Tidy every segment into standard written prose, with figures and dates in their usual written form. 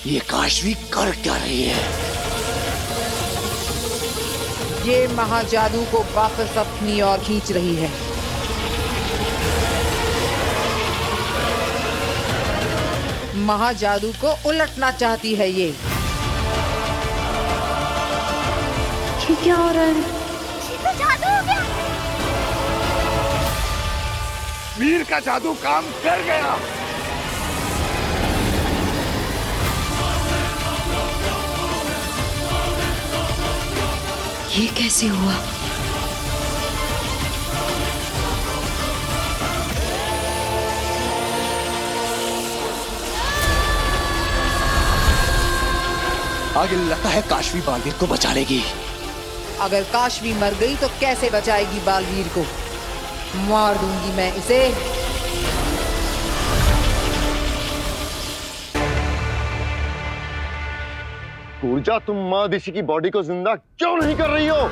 ये काशवी कर क्या रही है? ये महाजादू को वापस अपनी ओर खींच रही है। महाजादू को उलटना चाहती है ये क्या हो रहा है? ये तो जादू हो गया। वीर का जादू काम कर गया। ये कैसे हुआ? आगे लगता है काशवी बालवीर को बचा लेगी। अगर काशवी मर गई तो कैसे बचाएगी बालवीर को? मार दूंगी मैं इसे। ऊर्जा, तुम माँ दिशी की बॉडी को जिंदा क्यों नहीं कर रही हो?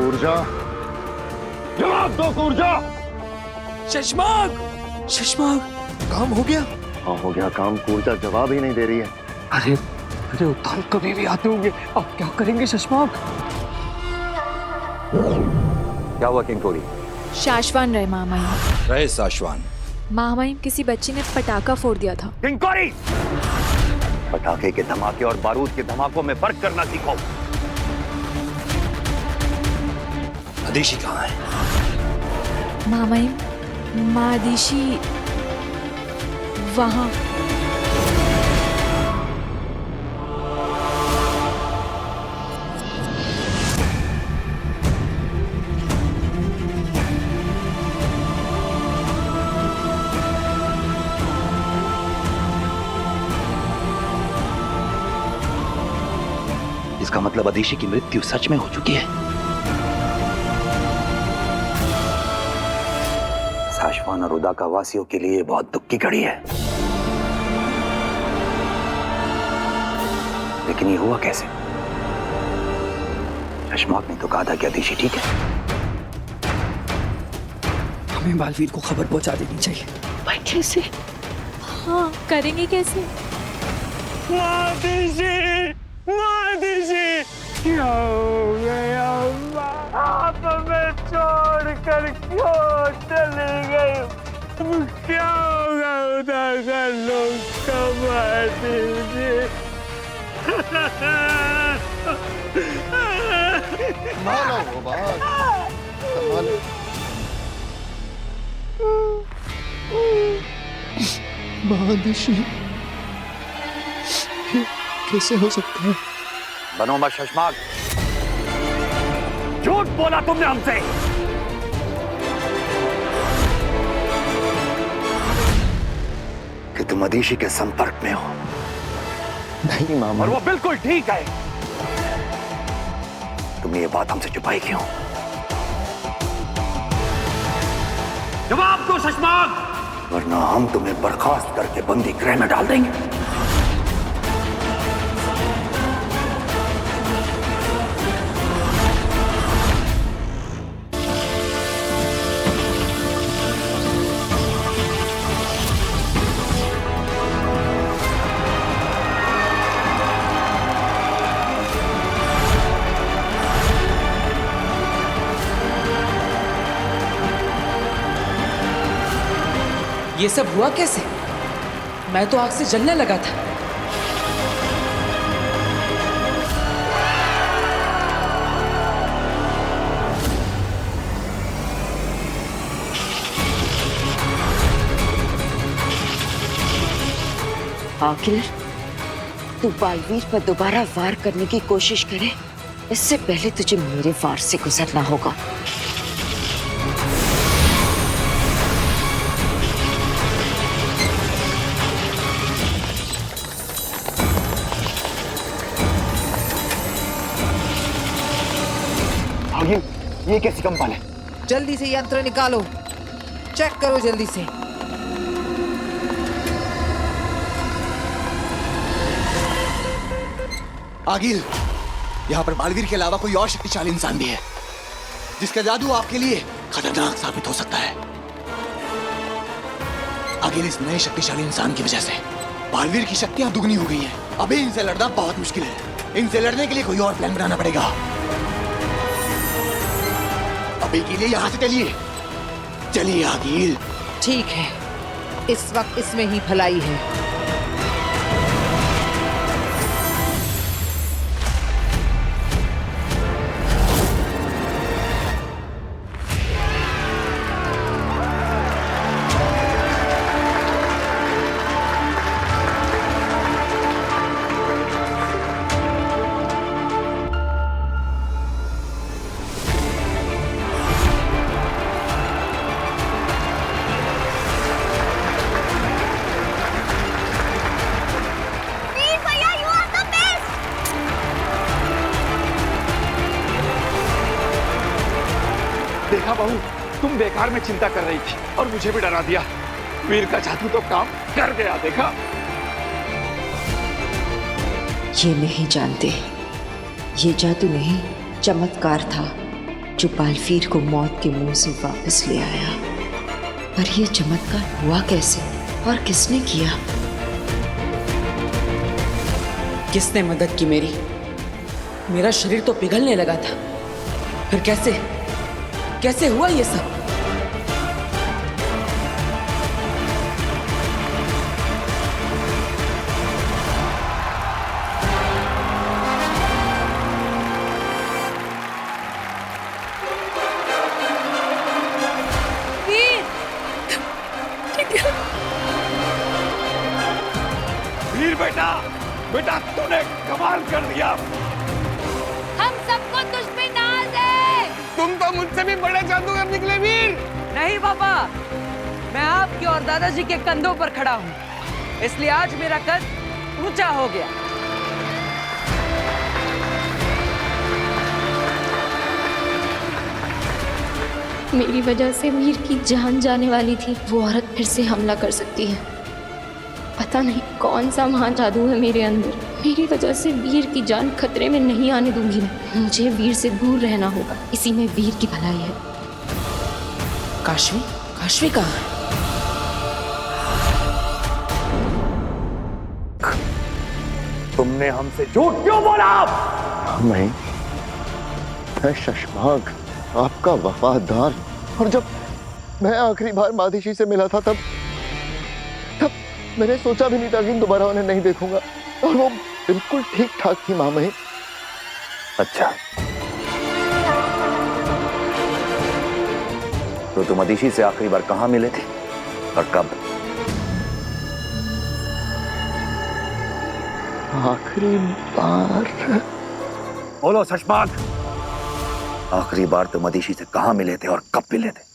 ऊर्जा, जवाब दो ऊर्जा। शशमाग, शशमाग, काम हो गया? हाँ हो गया काम। ऊर्जा जवाब ही नहीं दे रही है। अरे अरे उतार कभी भी आते होंगे, अब क्या करेंगे शशमाग? क्या हुआ किंकोरी? शाश्वान रहे महामहिम। रहे साशवान। महामहिम, किसी बच्ची ने पटाखा फोड़ दिया था। किंकोरी, पटाखे के धमाके और बारूद के धमाकों में फर्क करना सीखो। अदिशी कहाँ है? महामहिम, माँ दिशी वहां। इसका मतलब अदिशी की मृत्यु सच में हो चुकी है। साशवान और उदाका वासियों के लिए बहुत दुख की घड़ी है। लेकिन ये हुआ कैसे? शशमाक ने तो कहा था कि अदिशी ठीक है। हमें बालवीर को खबर पहुंचा देनी चाहिए। पर कैसे? हाँ, करेंगे कैसे? क्या हो गया? आप हमें छोड़ कर क्यों चली गई? क्या होगा उदाका लोग कब आते? मानो बात, संभालो। महादिशी, कैसे हो सकता है? बनो मत शशमाक, झूठ बोला तुमने हमसे। कि तुम अदिशी के संपर्क में हो। नहीं मामा। और वो बिल्कुल ठीक है। तुमने ये बात हमसे छुपाई क्यों? जवाब दो शशमाक, वरना हम तुम्हें बर्खास्त करके बंदी गृह में डाल देंगे। ये सब हुआ कैसे? मैं तो आग से जलने लगा था। आखिर तू बालवीर पर दोबारा वार करने की कोशिश करे, इससे पहले तुझे मेरे वार से गुजरना होगा। ये कैसी कंपन है? जल्दी से यंत्र निकालो, चेक करो जल्दी से। आगिल, यहाँ पर बालवीर के अलावा कोई और शक्तिशाली इंसान भी है जिसका जादू आपके लिए खतरनाक साबित हो सकता है। आगिल, इस नए शक्तिशाली इंसान की वजह से बालवीर की शक्तियां दुगनी हो गई हैं। अभी इनसे लड़ना बहुत मुश्किल है। इनसे लड़ने के लिए कोई और प्लान बनाना पड़ेगा। अभी के लिए यहाँ से चलिए। चलिए आदिल। ठीक है, इस वक्त इसमें ही भलाई है। वीर भैया, you are the best. देखा बहू, तुम बेकार में चिंता कर रही थी और मुझे भी डरा दिया। वीर का जादू तो काम कर गया, देखा? ये नहीं जानते, ये जादू नहीं, चमत्कार था जो बालवीर को मौत के मुंह से वापस ले आया। पर ये चमत्कार हुआ कैसे और किसने किया? किसने मदद की मेरी? मेरा शरीर तो पिघलने लगा था। फिर कैसे हुआ ये सब? वीर बेटा तूने कमाल कर दिया। हम सबको तुझ पे नाज है। तुम तो मुझसे भी बड़े जादूगर निकले वीर। नहीं पापा, मैं आपके और दादाजी के कंधों पर खड़ा हूँ, इसलिए आज मेरा कद ऊंचा हो गया। मेरी वजह से वीर की जान जाने वाली थी। वो औरत फिर से हमला कर सकती है। पता नहीं कौन सा महान जादू है मेरे अंदर। मेरी वजह से वीर की जान खतरे में नहीं आने दूंगी मैं। मुझे वीर से दूर रहना होगा, इसी में वीर की भलाई है। काशवी कहाँ है? तुमने हमसे झूठ क्यों बोला? मैं शशमाग, आपका वफादार। और जब मैं आखिरी बार मादिशी से मिला था तब मैंने सोचा भी नहीं था कि दोबारा उन्हें नहीं देखूंगा। और वो बिल्कुल ठीक ठाक थी माँ मही। अच्छा, तो तुम मदिशी से आखिरी बार कहाँ मिले थे और कब? आखिरी बार? बोलो शशमाग, आखिरी बार तुम मदिशी से कहाँ मिले थे और कब मिले थे?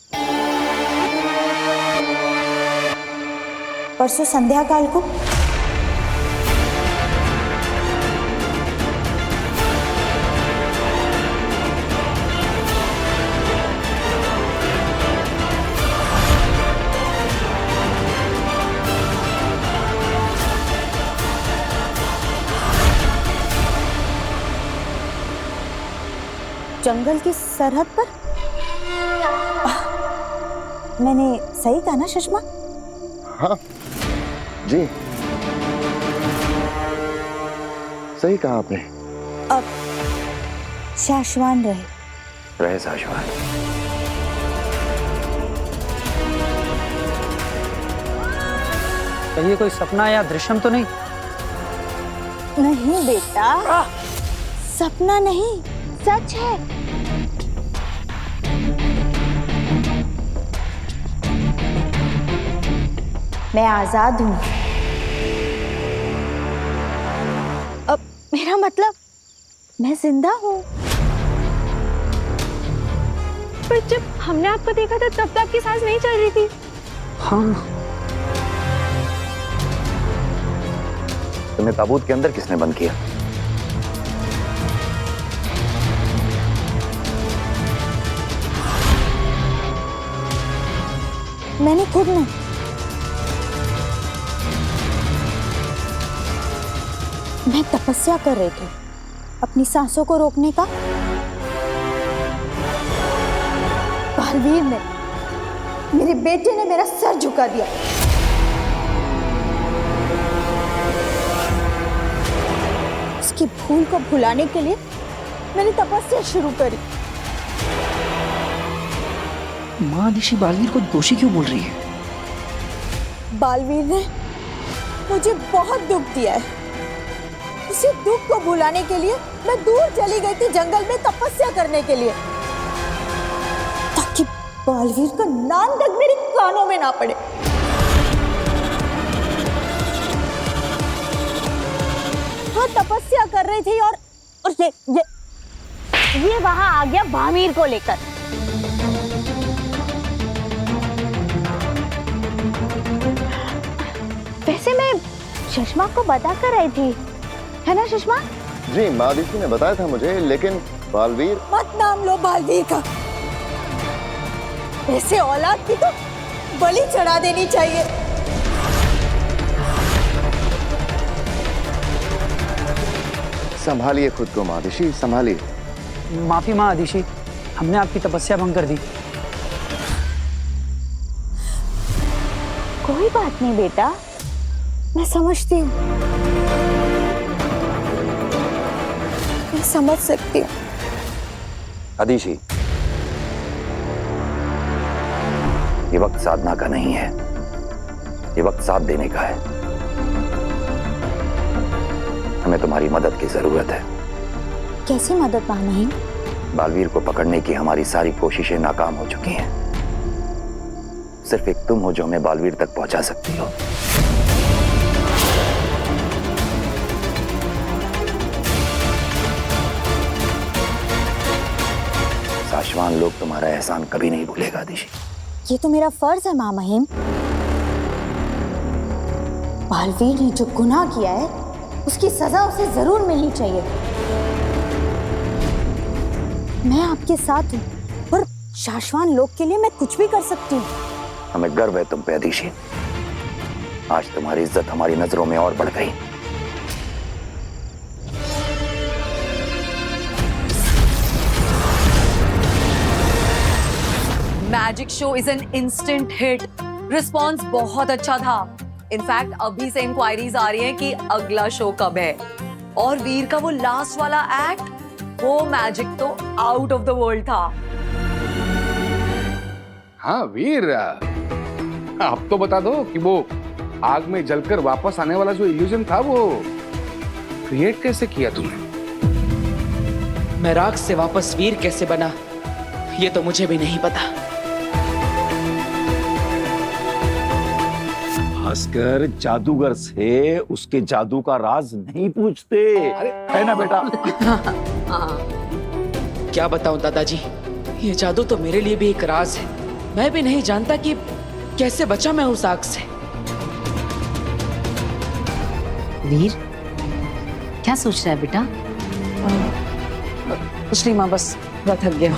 परसों संध्या काल को। जंगल की सरहद पर। मैंने सही कहा ना शशमा? हाँ जी, सही कहा आपने। अब शाश्वान रहे शाश्वान। ये कोई सपना या दृश्यम तो नहीं? नहीं बेटा, सपना नहीं, सच है। मैं आजाद हूं। अब मेरा मतलब मैं जिंदा हूं। पर जब हमने आपको देखा था तब तो आपकी सांस नहीं चल रही थी। हाँ। तुम्हें ताबूत के अंदर किसने बंद किया? मैंने खुद नहीं। मैं तपस्या कर रही थी अपनी सांसों को रोकने का। बालवीर ने, मेरे बेटे ने मेरा सर झुका दिया। ताकि भूल को भुलाने के लिए मैंने तपस्या शुरू करी। माँ आदिशी बालवीर को दोषी क्यों बोल रही है? बालवीर ने मुझे बहुत दुख दिया है। उसी दुख को भुलाने के लिए मैं दूर चली गई थी जंगल में तपस्या करने के लिए, ताकि बालवीर का नाम तक मेरे कानों में ना पड़े। हाँ, तपस्या कर रही थी और ये वहां आ गया भामीर को लेकर। वैसे मैं सुषमा को बता कर आई थी, है ना सुषमा? जी, माँ आदिशी ने बताया था मुझे, लेकिन बालवीर। मत नाम लो बालवीर का। ऐसे औलाद की तो बलि चढ़ा देनी चाहिए। संभालिए खुद को माँ आदिशी, संभालिए। माफी माँ आदिशी, हमने आपकी तपस्या भंग कर दी। कोई बात नहीं बेटा, मैं समझती हूँ, मैं समझ सकती हूँ। आदिशी, ये वक्त साधना का नहीं है, ये वक्त साथ देने का है। हमें तुम्हारी मदद की जरूरत है। कैसी मदद माँ महिम? बालवीर को पकड़ने की हमारी सारी कोशिशें नाकाम हो चुकी हैं। सिर्फ एक तुम हो जो हमें बालवीर तक पहुंचा सकती हो। साशवान लोग तुम्हारा एहसान कभी नहीं भूलेगा आदिशी। ये तो मेरा फर्ज है माँ महिम। बालवीर ने जो गुनाह किया है उसकी सजा उसे जरूर मिलनी चाहिए। मैं आपके साथ हूँ, पर शाश्वान लोग के लिए मैं कुछ भी कर सकती हूँ। हमें गर्व है तुम पे आदिशी। आज तुम्हारी इज्जत हमारी नजरों में और बढ़ गई। Magic show is an instant hit. Response बहुत अच्छा था। इनफैक्ट अभी से इंक्वायरीज आ रही हैं कि अगला शो कब है। और वीर का वो लास्ट वाला एक्ट, वो मैजिक तो आउट ऑफ द वर्ल्ड था। हाँ वीर, आप तो बता दो कि वो आग में जलकर वापस आने वाला जो इल्यूजन था वो क्रिएट कैसे किया तुमने? मैं राख से वापस वीर कैसे बना, ये तो मुझे भी नहीं पता। भास्कर जादूगर से उसके जादू का राज नहीं पूछते, है ना बेटा? क्या बताऊं दादाजी, ये जादू तो मेरे लिए भी एक राज है। मैं भी नहीं जानता कि कैसे बचा मैं उस आग से। वीर, क्या सोच रहा है बेटा? कुछ नहीं माँ, बस थक गया।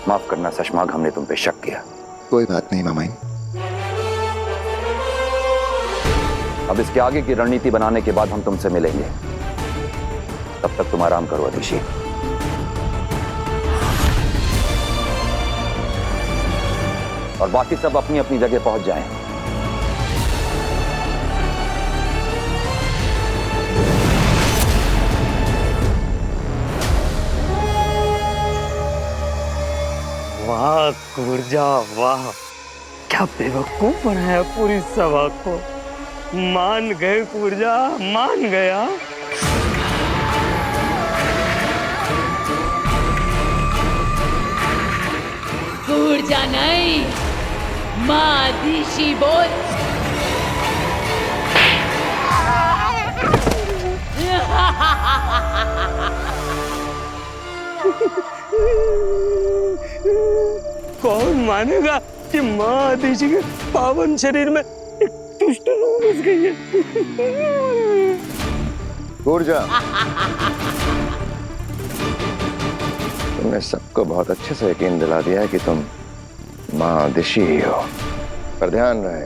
माफ करना सशमाग, हमने तुम पे शक किया। कोई बात नहीं मामाइन। अब इसके आगे की रणनीति बनाने के बाद हम तुमसे मिलेंगे। तब तक तुम आराम करो आदिशी। और बाकी सब अपनी अपनी जगह पहुंच जाएं। वाह कुर्जा, वाह क्या बेवकूफ बनाया पूरी सभा को। मान गए कुर्जा, मान गया। कुर्जा नहीं, माँ आदिशी बोल। कौन मानेगा कि माँ आदिशी के पावन शरीर में एक दुष्ट रूह घुस गई है। ऊर्जा, तुमने सबको बहुत अच्छे से यकीन दिला दिया है कि तुम माँ आदिशी ही हो। पर ध्यान रहे,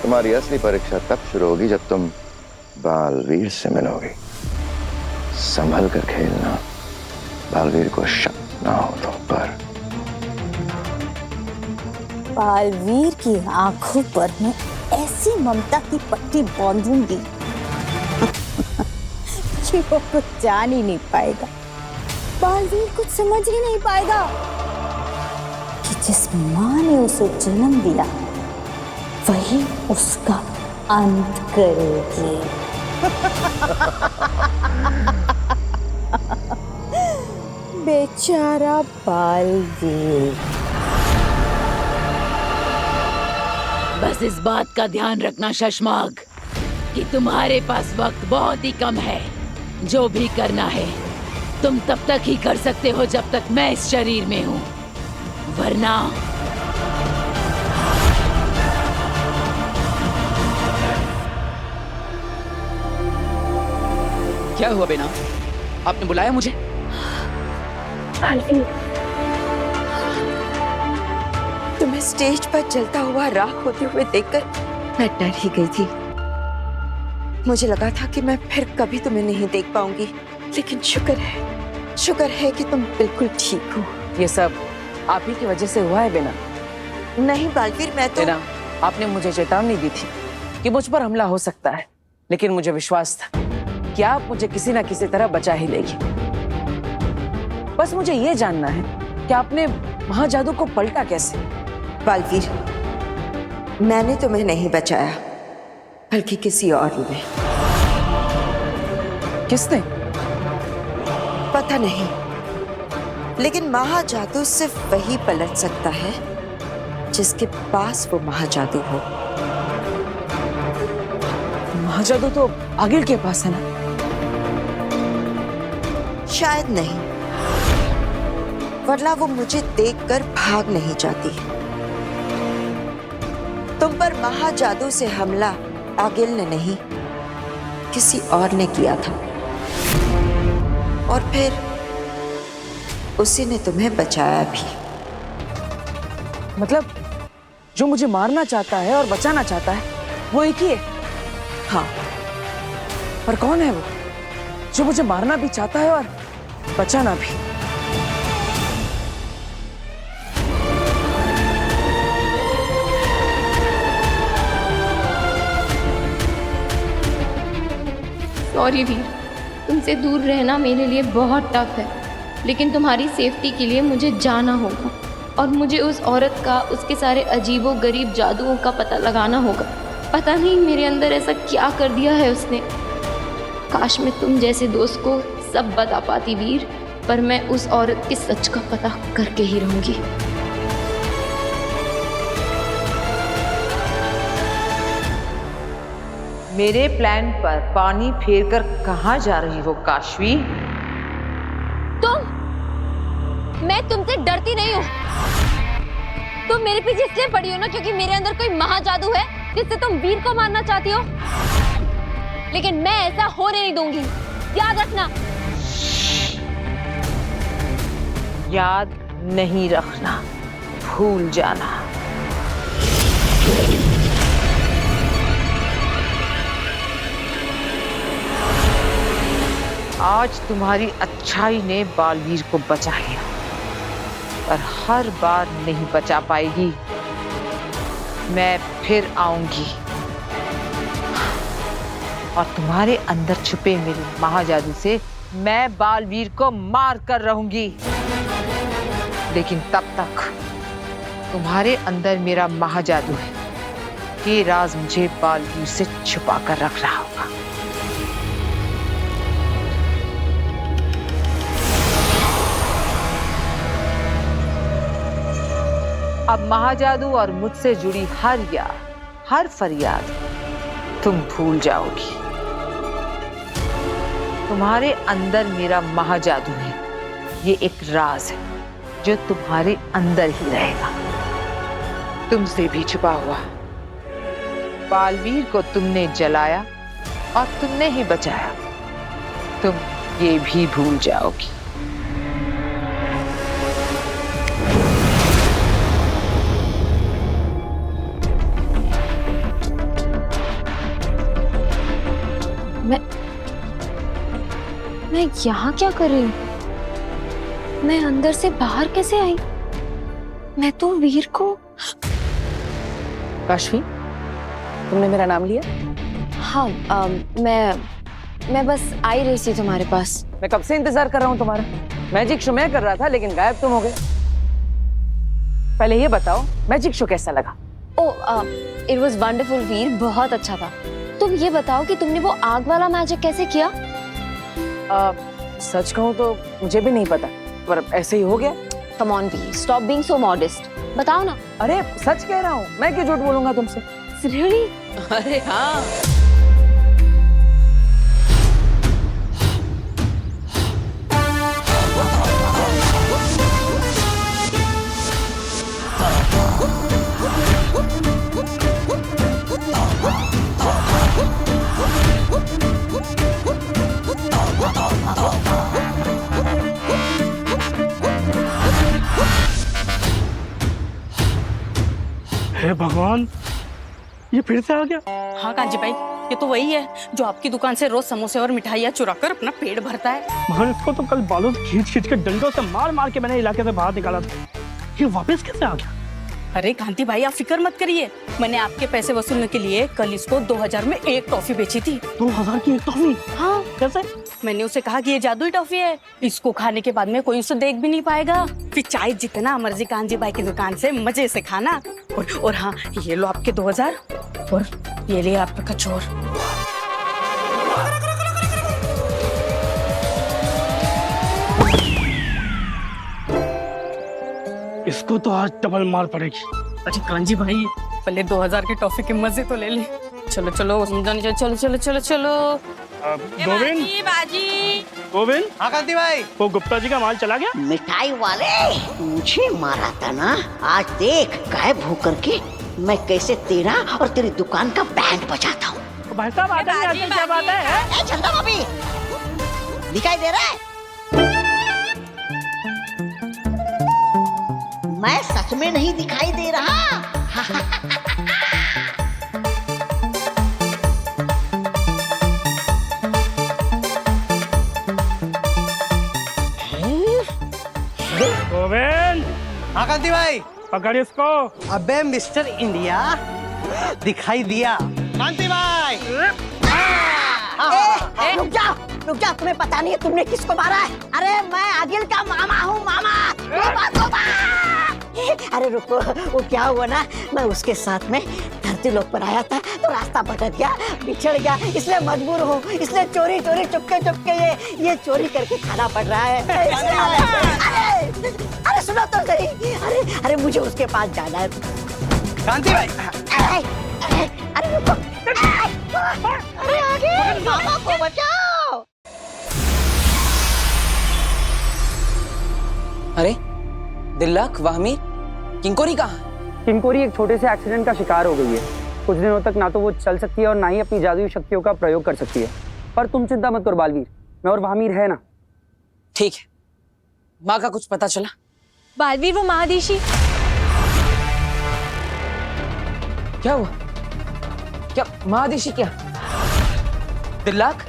तुम्हारी असली परीक्षा तब शुरू होगी जब तुम बालवीर से मिलोगी। संभल कर खेलना, बालवीर को शक ना हो तुम पर। बालवीर की आंखों पर मैं ऐसी ममता की पट्टी बांधूंगी कि वो कुछ जान ही नहीं पाएगा, बालवीर कुछ समझ ही नहीं पाएगा कि जिस माँ ने उसे जन्म दिया वही उसका अंत करेगी। बेचारा बालवीर। बस इस बात का ध्यान रखना शशमाग कि तुम्हारे पास वक्त बहुत ही कम है। जो भी करना है तुम तब तक ही कर सकते हो जब तक मैं इस शरीर में हूँ, वरना क्या हुआ बेना? आपने बुलाया मुझे? तुम्हें स्टेज पर जलता हुआ राख होते हुए देखकर मैं डर ही गई थी। मुझे लगा था कि मैं फिर कभी तुम्हें नहीं देख पाऊंगी, लेकिन शुक्र है कि तुम बिल्कुल ठीक हो। ये सब आप ही की वजह से हुआ है बेना। नहीं बालवीर, मैं तो बेना, आपने मुझे चेतावनी दी थी कि मुझ पर हमला हो सकता है, लेकिन मुझे विश्वास था कि आप मुझे किसी ना किसी तरह बचा ही लेगी। बस मुझे ये जानना है कि आपने महाजादू को पलटा कैसे? बालवीर, मैंने तुम्हें नहीं बचाया, बल्कि किसी और ने। किसने? पता नहीं, लेकिन महाजादू सिर्फ वही पलट सकता है जिसके पास वो महाजादू हो। महाजादू तो आगिल के पास है ना? शायद नहीं, वरना वो मुझे देखकर भाग नहीं जाती। तुम पर महाजादू से हमला आगिल ने नहीं, किसी और ने किया था, और फिर उसी ने तुम्हें बचाया भी। मतलब जो मुझे मारना चाहता है और बचाना चाहता है वो एक ही है? हाँ। पर कौन है वो जो मुझे मारना भी चाहता है और बचाना भी? सॉरी वीर, तुमसे दूर रहना मेरे लिए बहुत टफ है, लेकिन तुम्हारी सेफ्टी के लिए मुझे जाना होगा और मुझे उस औरत का, उसके सारे अजीबो गरीब जादुओं का पता लगाना होगा। पता नहीं मेरे अंदर ऐसा क्या कर दिया है उसने। काश मैं तुम जैसे दोस्त को सब बता पाती वीर, पर मैं उस औरत के सच का पता करके ही रहूंगी। मेरे प्लान पर पानी फेरकर कहाँ जा रही हो काशवी? मैं तुमसे डरती नहीं हूँ। तुम मेरे पीछे इसलिए पड़ी हो ना क्योंकि मेरे अंदर कोई महाजादू है जिससे तुम वीर को मारना चाहती हो, लेकिन मैं ऐसा होने नहीं दूंगी, याद रखना। याद नहीं रखना, भूल जाना। आज तुम्हारी अच्छाई ने बालवीर को बचा लिया, पर हर बार नहीं बचा पाएगी। मैं फिर आऊंगी और तुम्हारे अंदर छुपे मेरे महाजादू से मैं बालवीर को मार कर रहूंगी। लेकिन तब तक तुम्हारे अंदर मेरा महाजादू है, ये राज मुझे बालवीर से छुपा कर रख रहा होगा। अब महाजादू और मुझसे जुड़ी हर याद, हर फरियाद तुम भूल जाओगी। तुम्हारे अंदर मेरा महाजादू है, ये एक राज है जो तुम्हारे अंदर ही रहेगा, तुमसे भी छुपा हुआ। बालवीर को तुमने जलाया और तुमने ही बचाया, तुम ये भी भूल जाओगी। मैं यहाँ क्या कर रही हूँ? मैं अंदर से बाहर कैसे आई? मैं तो वीर को। काशवी, तुमने मेरा नाम लिया? हाँ, मैं बस आई रही थी तुम्हारे पास। मैं कब से इंतजार कर रहा हूँ तुम्हारा। मैजिक शो मैं कर रहा था लेकिन गायब तुम हो गए। पहले ये बताओ मैजिक शो कैसा लगा? इट वाज वंडरफुल वीर, बहुत अच्छा था। तुम ये बताओ कि तुमने वो आग वाला मैजिक कैसे किया? सच कहूँ तो मुझे भी नहीं पता, पर ऐसे ही हो गया। Come on Veer, stop being so modest. बताओ ना। अरे सच कह रहा हूँ, मैं क्यों झूठ बोलूंगा तुमसे। Really? अरे हाँ। हे भगवान, ये फिर से आ गया। हाँ कांजी भाई, ये तो वही है जो आपकी दुकान से रोज समोसे और मिठाइयाँ चुरा कर अपना पेट भरता है। मगर इसको तो कल बालों से खींच के डंडों से मार मार के मैंने इलाके से बाहर निकाला था। ये वापस कैसे आ गया? अरे कांति भाई, आप फिक्र मत करिए। मैंने आपके पैसे वसूलने के लिए कल इसको 2000 में एक टॉफी बेची थी। 2000 की एक टॉफी? हाँ। कैसे? मैंने उसे कहा कि ये जादुई टॉफी है, इसको खाने के बाद में कोई उसे देख भी नहीं पाएगा। फिर चाहे जितना मर्जी कांजी भाई की दुकान से मजे से खाना। और हाँ, ये लो आपके 2000 और ये ले आपका कचौर। इसको तो आज डबल मार पड़ेगी। अरे कांजी भाई, पहले 2000 की टॉफी के मजे तो ले ले। चलो चलो समझाने, चलो चलो चलो चलो। गोविंद, गोविंद। हाँ कांति भाई। वो गुप्ता जी का माल चला गया? मिठाई वाले, मुझे मारा था ना, आज देख गायब होकर के मैं कैसे तेरा और तेरी दुकान का बैंड बजाता हूँ। भाई साहब आजकल क्या बात है? चंदा भाभी, दिखाई दे रहा है? मैं सच में नहीं दिखाई दे रहा। गोविंद। हाँ कांति भाई। पकड़ इसको। अबे मिस्टर इंडिया, दिखाई दिया। कांति भाई। रुक जाओ, तुम्हें पता नहीं है तुमने किसको मारा है? अरे मैं आदिल का मामा हूँ, मामा। अरे रुको, वो क्या हुआ ना, मैं उसके साथ में धरती लोक पर आया था तो रास्ता भटक गया, बिछड़ गया, इसलिए मजबूर हूँ, इसलिए चोरी चुपके ये चोरी करके खाना पड़ रहा है। अरे सुनो तो सही, अरे मुझे उसके पास जाना है। कांति भाई। अरे रुको, अरे आगे, मामा को बचाओ। अरे दिल्लक, वाहमी, किंकोरी कहाँ? किंकोरी एक छोटे से एक्सीडेंट का शिकार हो गई है। कुछ दिनों तक ना तो वो चल सकती है और ना ही अपनी जादुई शक्तियों का प्रयोग कर सकती है। पर तुम चिंता मत करो बालवीर, मैं और वाहमीर है ना। ठीक है। माँ का कुछ पता चला? बालवीर, वो महादेशी। क्या हुआ? क्या महादेशी? क्या दिल्लक,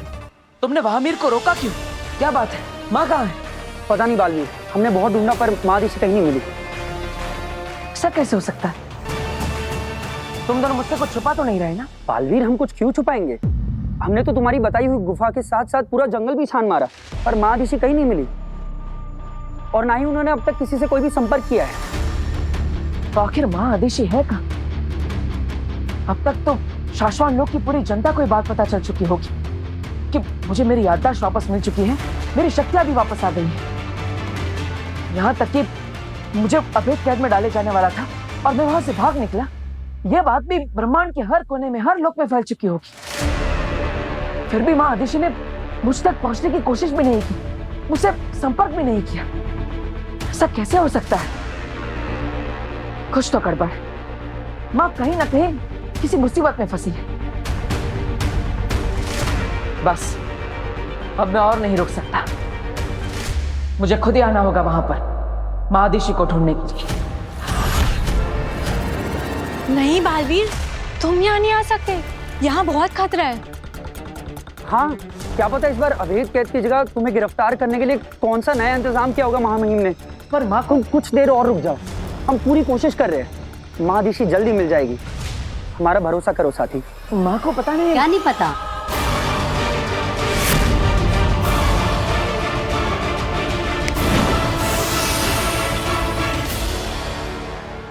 तुमने वाहमीर को रोका क्यों? क्या बात है? माँ कहाँ है? पता नहीं बालवीर, हमने बहुत ढूंढा पर महादेशी कहीं नहीं मिली। ऐसा कैसे हो सकता है? तुम दोनों मुझसे कुछ छुपा तो नहीं रहे ना? बालवीर, हम कुछ क्यों छुपाएंगे? हमने तो तुम्हारी बताई हुई गुफा के साथ साथ पूरा जंगल भी छान मारा, पर महादेशी कहीं नहीं मिली और ना ही उन्होंने अब तक किसी से कोई भी संपर्क किया है। तो आखिर महादेशी है कहाँ? अब तक तो शाश्वान लोक की पूरी जनता को ये बात पता चल चुकी होगी कि मुझे मेरी याददाश्त वापस मिल चुकी है, मेरी शक्तियां भी वापस आ गई हैं। यहाँ तक कि मुझे अवैध कैद में डाले जाने वाला था और मैं वहां से भाग निकला। यह बात भी ब्रह्मांड के हर कोने में, हर लोक में फैल चुकी होगी। फिर भी महादेशी ने मुझ तक पहुंचने की कोशिश भी नहीं की, मुझसे संपर्क भी नहीं किया। ऐसा कैसे हो सकता है? कुछ तो गड़बड़ है। माँ कहीं ना कहीं किसी मुसीबत में फंसी है। बस अब मैं और नहीं रुक सकता, मुझे खुद ही आना होगा वहां पर महादेशी को ढूंढने के लिए। नहीं बालवीर, तुम यहाँ नहीं आ सकते, यहाँ बहुत खतरा है। हाँ, क्या पता इस बार अवैध कैद की जगह तुम्हें गिरफ्तार करने के लिए कौन सा नया इंतजाम किया होगा महामहिम ने। पर माँ को कुछ देर और रुक जाओ, हम पूरी कोशिश कर रहे हैं। महादिशी जल्दी मिल जाएगी, हमारा भरोसा करो साथी। माँ को पता नहीं है। क्या नहीं पता?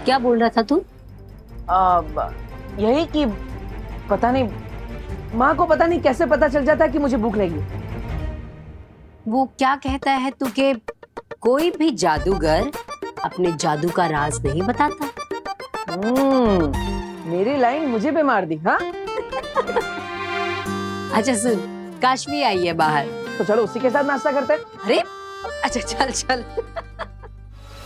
क्या बोल रहा था तू? यही कि पता नहीं, माँ को पता नहीं कैसे पता चल जाता है कि मुझे भूख लगी। वो क्या कहता है तू के कोई भी जादूगर अपने जादू का राज नहीं बताता? मेरी लाइन मुझे पे मार दी। हाँ अच्छा सुन, काश्मी आई है बाहर, तो चलो उसी के साथ नाश्ता करते हैं। अरे अच्छा चल चल।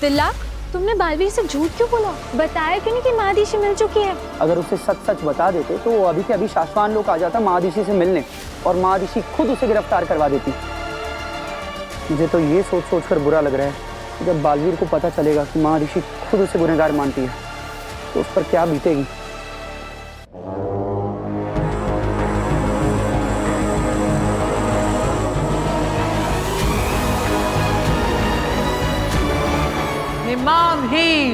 तिलक, तुमने बालवीर से झूठ क्यों बोला? बताया क्यों नहीं कि महादिशी मिल चुकी है? अगर उसे सच सच बता देते तो वो अभी के अभी शासवान लोग आ जाता महादिशी से मिलने और महादिशी खुद उसे गिरफ्तार करवा देती। मुझे तो ये सोच सोच कर बुरा लग रहा है, जब बालवीर को पता चलेगा कि महादिशी खुद उसे गुनहगार मानती है तो उस पर क्या बीतेगी। हिमांही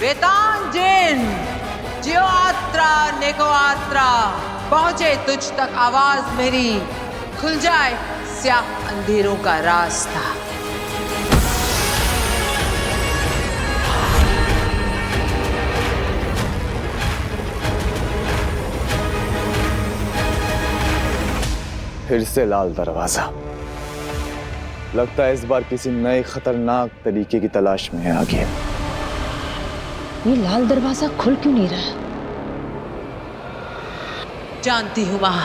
वेतांजन जियोआत्रा नेकोआत्रा, पहुंचे तुझ तक आवाज मेरी, खुल जाए स्याह अंधेरों का रास्ता। फिर से लाल दरवाजा। लगता है इस बार किसी नए खतरनाक तरीके की तलाश में है आगे। ये लाल दरवाजा खुल क्यों नहीं रहा? जानती हूं मां,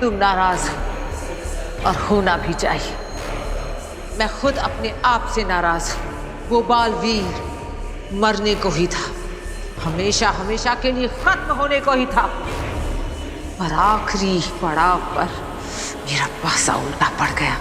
तुम नाराज हो और होना भी चाहिए। मैं खुद अपने आप से नाराज हूं। वो बालवीर मरने को ही था, हमेशा हमेशा के लिए खत्म होने को ही था, पर आखिरी पड़ाव पर मेरा पासा उल्टा पड़ गया।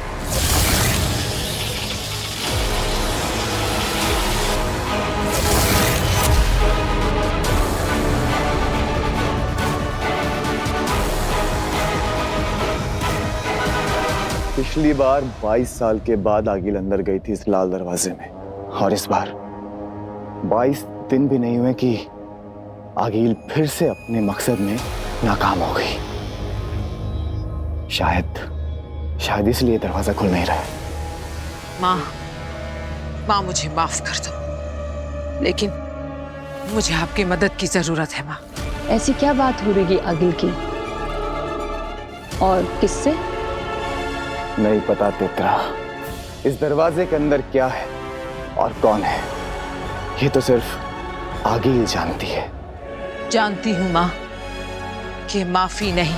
पिछली बार 22 साल के बाद आगिल अंदर गई थी इस लाल दरवाजे में, और इस बार 22 दिन भी नहीं हुए कि आगिल फिर से अपने मकसद में नाकाम हो गई। शायद इसलिए दरवाजा खुल नहीं रहा है। माँ मुझे माफ कर दो, लेकिन मुझे आपकी मदद की जरूरत है माँ। ऐसी क्या बात हो रही आगिल की, और किससे? नहीं पता तेतरा, इस दरवाजे के अंदर क्या है और कौन है, ये तो सिर्फ आगिल जानती है। जानती हूं माँ कि माफी नहीं,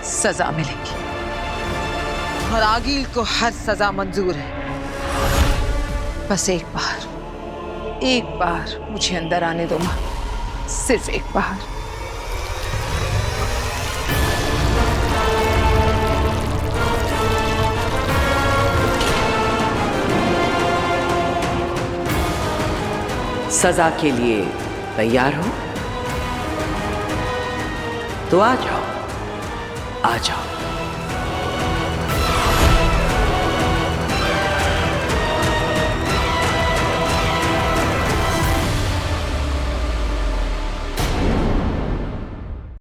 सजा मिलेगी, और आगिल को हर सजा मंजूर है। बस एक बार मुझे अंदर आने दो माँ, सिर्फ एक बार। सजा के लिए तैयार हो तो आ जाओ, आ जाओ।